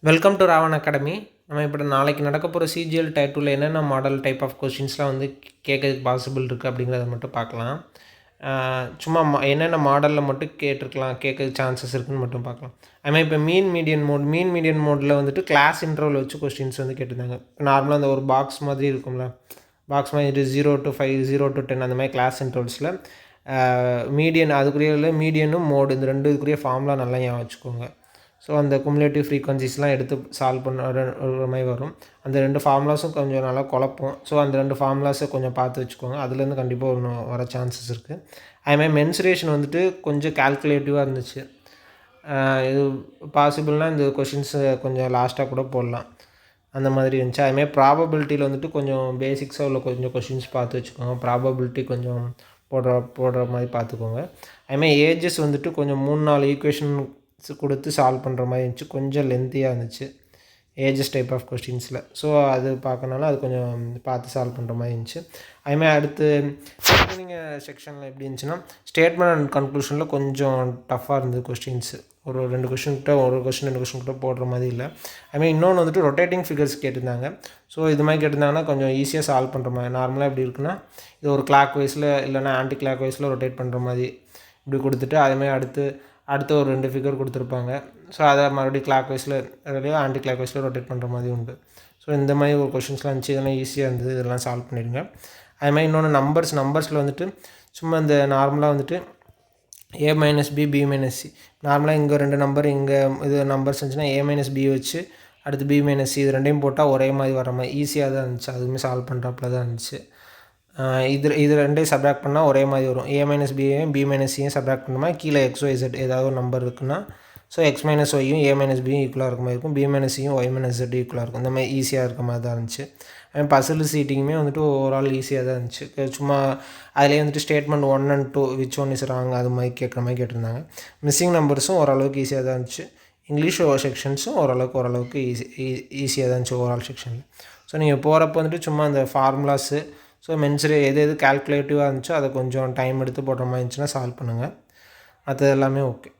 Welcome to Raavan academy. நம்ம இப்போ நாளைக்கு நடக்க போகிற சிஜிஎல் டைப் 2ல என்னென்ன மாடல் டைப் ஆஃப் கொஷின்ஸ்லாம் வந்து கேட்கறதுக்கு பாசிபிள் இருக்குது அப்படிங்கிறத மட்டும் பார்க்கலாம். சும்மா என்னென்ன மாடலில் மட்டும் கேட்கறதுக்கு சான்சஸ் இருக்குதுன்னு மட்டும் பார்க்கலாம். அதுமாதிரி இப்போ மீன் மீடியன் மோடில் வந்துட்டு கிளாஸ் இன்டர்வல் வச்சு கொஸ்டின்ஸ் வந்து கேட்டிருந்தாங்க. நார்மலாக அந்த ஒரு பாக்ஸ் மாதிரி இருக்கும்ல, பாக்ஸ் மாதிரி 0 to 5 0 to 10 அந்த மாதிரி கிளாஸ் இன்டர்வல்ஸில் மீடியன் அதுக்குரிய மீடியனும் மோடு இந்த ரெண்டு இதுக்குரிய ஃபார்ம்லாம் நல்லா ஞாபகம் வச்சுக்கோங்க. ஸோ அந்த குமுலேட்டிவ் ஃப்ரீக்வன்சிஸ்லாம் எடுத்து சால்வ் பண்ணுற மாதிரி வரும். அந்த ரெண்டு ஃபார்முலாஸும் கொஞ்சம் நல்லா குழப்பம். ஸோ அந்த ரெண்டு ஃபார்முலாஸை கொஞ்சம் பார்த்து வச்சுக்கோங்க. அதுலேருந்து கண்டிப்பாக ஒன்று வர சான்சஸ் இருக்குது. அதுமாதிரி மென்சுரேஷன் வந்துட்டு கொஞ்சம் கால்குலேட்டிவாக இருந்துச்சு. இது பாசிபிள்னால் இந்த கொஷின்ஸை கொஞ்சம் லாஸ்ட்டாக கூட போடலாம், அந்த மாதிரி இருந்துச்சு. அதுமாதிரி ப்ராபபிலிட்டியில் வந்துட்டு கொஞ்சம் பேசிக்ஸாக உள்ள கொஞ்சம் கொஷின்ஸ் பார்த்து வச்சுக்கோங்க. ப்ராபபிலிட்டி கொஞ்சம் போடுற மாதிரி பார்த்துக்கோங்க. அதுமாதிரி ஏஜஸ் வந்துட்டு கொஞ்சம் 3-4 ஈக்குவேஷன் கொடுத்து சால்வ் பண்ணுற மாதிரி இருந்துச்சு. கொஞ்சம் லென்த்தியாக இருந்துச்சு ஏஜஸ் டைப் ஆஃப் கொஸ்டின்ஸில். ஸோ அது பார்க்கனால அது கொஞ்சம் பார்த்து சால்வ் பண்ணுற மாதிரி இருந்துச்சு. அதுமாதிரி அடுத்து நீங்கள் செக்ஷனில் எப்படி இருந்துச்சுன்னா ஸ்டேட்மெண்ட் அண்ட் கன்க்ளூஷனில் கொஞ்சம் டஃப்பாக இருந்தது கொஸ்டின்ஸு. ஒரு 2 கொஸ்டின்கிட்ட ஒரு கொஸ்டின் 2 கொஸ்டின் கிட்ட போடுற மாதிரி இல்லை. அதுமாதிரி இன்னொன்று வந்துட்டு ரொட்டேட்டிங் ஃபிகர்ஸ் கேட்டிருந்தாங்க. ஸோ இது மாதிரி கேட்டிருந்தாங்கன்னா கொஞ்சம் ஈஸியாக சால்வ் பண்ணுற மாதிரி. நார்மலாக எப்படி இருக்குன்னா இது ஒரு கிளாக் வைஸில் இல்லைனா ஆன்டி கிளாக் வைஸில் ரொட்டேட் பண்ணுற மாதிரி இப்படி கொடுத்துட்டு அதுமாதிரி அடுத்து ஒரு 2 ஃபிகர் கொடுத்துருப்பாங்க. ஸோ அதை மறுபடியும் கிளாக் வைஸில் அதுலேயும் ஆன்டி கிளாக் வைஸில் ரொட்டேட் பண்ணுற மாதிரி உண்டு. ஸோ இந்த மாதிரி ஒரு கொஷின்ஸ்லாம் இருந்துச்சு. இதெல்லாம் ஈஸியாக இருந்தது. இதெல்லாம் சால்வ் பண்ணிடுங்க. அதுமாதிரி இன்னொன்று நம்பர்ஸில் வந்துட்டு சும்மா இந்த நார்மலாக வந்துட்டு A-B B-C நார்மலாக இங்கே 2 நம்பர் இங்கே இது நம்பர்ஸ் இருந்துச்சுன்னா A-B வச்சு அடுத்து B-C இது ரெண்டையும் போட்டால் ஒரே மாதிரி வர மாதிரி ஈஸியாக தான் இருந்துச்சு. அதுவுமே சால்வ் பண்ணுறப்பல தான் இருந்துச்சு. இது ரெண்டையும் சப்ராக்ட் பண்ணால் ஒரே மாதிரி வரும். A-Bயையும் B-Cயையும் சப்ராக்ட் பண்ணோம்னா கீழே XYZ ஏதாவது ஒரு நம்பர் இருக்குன்னா ஸோ X-Yயும் A-Bயும் ஈக்குவலாக இருக்க மாதிரி இருக்கும். B-Cயும் Y-Z ஈக்குவலாக இருக்கும். இந்த மாதிரி ஈஸியாக இருக்க மாதிரி தான் இருந்துச்சு. பசில் சீட்டிங்குமே வந்துட்டு ஓவரால் ஈஸியாக தான் இருந்துச்சு. சும்மா அதிலே வந்துட்டு statement 1 and 2 which one is wrong அது மாதிரி கேட்குற மாதிரி கேட்டிருந்தாங்க. மிஸ்ஸிங் நம்பர்ஸும் ஓரளவுக்கு ஈஸியாக தான் இருந்துச்சு. இங்கிலீஷ் செக்ஷன்ஸும் ஓரளவுக்கு ஈஸியாக தான் இருந்துச்சு ஓவரால் செக்ஷனில். ஸோ நீங்கள் போகிறப்போ வந்துட்டு சும்மா அந்த ஃபார்முலாஸு ஸோ எது கால்குலேட்டிவாக இருந்துச்சோ அதை கொஞ்சம் டைம் எடுத்து போடுற மாதிரி இருந்துச்சுன்னா சால்வ் பண்ணுங்கள். மற்றது எல்லாமே ஓகே.